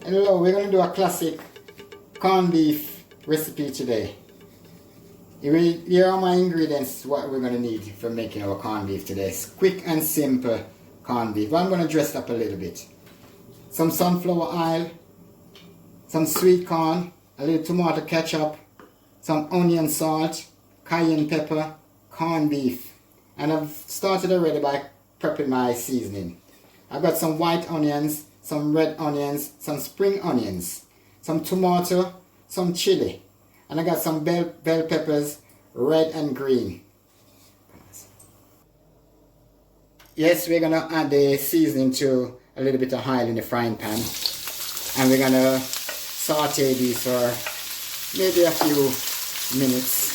Hello, we're going to do a classic corned beef recipe today. Here are my ingredients, what we're going to need for making our corned beef today. It's quick and simple corned beef. I'm going to dress it up a little bit. Some sunflower oil, some sweet corn, a little tomato ketchup, some onion salt, cayenne pepper, corned beef. And I've started already by prepping my seasoning. I've got some white onions, some red onions, some spring onions, some tomato, some chili, and I got some bell peppers, red and green. Yes, we're gonna add the seasoning to a little bit of oil in the frying pan, and we're gonna saute these for maybe a few minutes.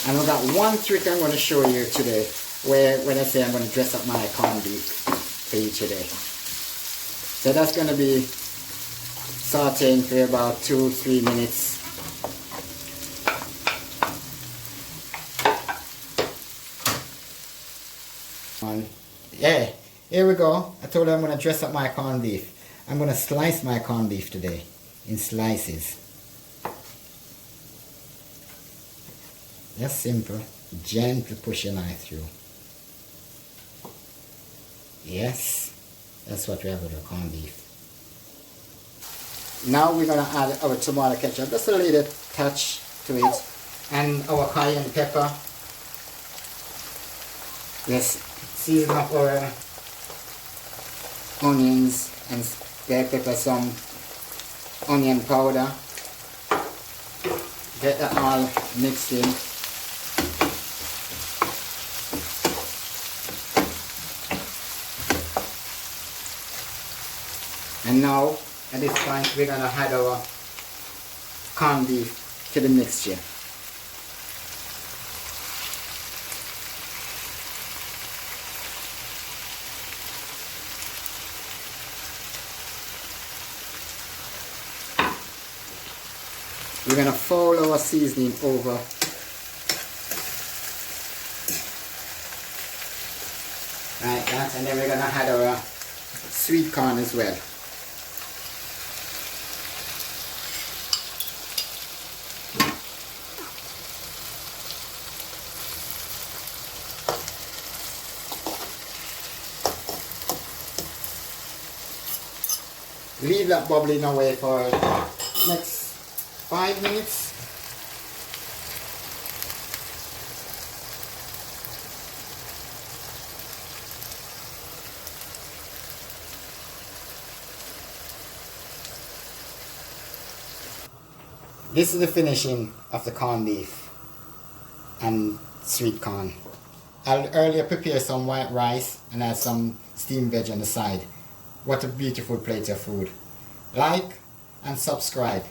And I've got one trick I'm going to show you today, where when I say I'm going to dress up my corned beef for you today. So that's going to be sauteing for about 2-3 minutes. Yeah, here we go. I told you I'm going to dress up my corned beef. I'm going to slice my corned beef today in slices. Just simple, gently push your knife through. Yes, that's what we have with our corned beef. Now we're going to add our tomato ketchup, just a little touch to it, and our cayenne pepper. Let's season up our onions and bell pepper, some onion powder. Get that all mixed in. And now, at this point, we're going to add our corned beef to the mixture. We're going to fold our seasoning over. Like that, and then we're going to add our sweet corn as well. Leave that bubbling away for next 5 minutes. This is the finishing of the corned beef and sweet corn. I'll earlier prepare some white rice and add some steamed veg on the side. What a beautiful plate of food. Like and subscribe.